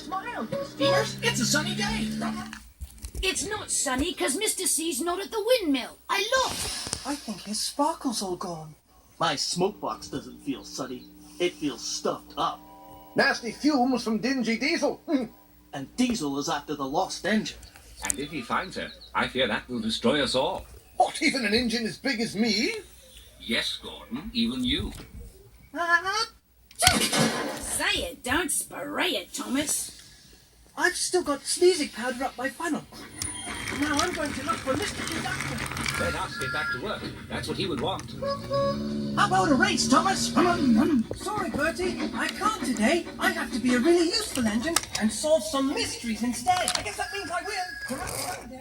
smile. Steamers, it's a sunny day. It's not sunny because Mr. C's not at the windmill. I looked. I think his sparkle's all gone. My smoke box doesn't feel sunny. It feels stuffed up. Nasty fumes from dingy Diesel. And Diesel is after the lost engine. And if he finds her, I fear that will destroy us all. What, even an engine as big as me? Yes, Gordon, even you. Say it, don't spray it, Thomas. I've still got sneezing powder up my funnel. Now I'm going to look for Mr. Conductor. Let us get back to work. That's what he would want. How about a race, Thomas? Sorry, Bertie, I can't today. I have to be a really useful engine and solve some mysteries instead. I guess that means I win.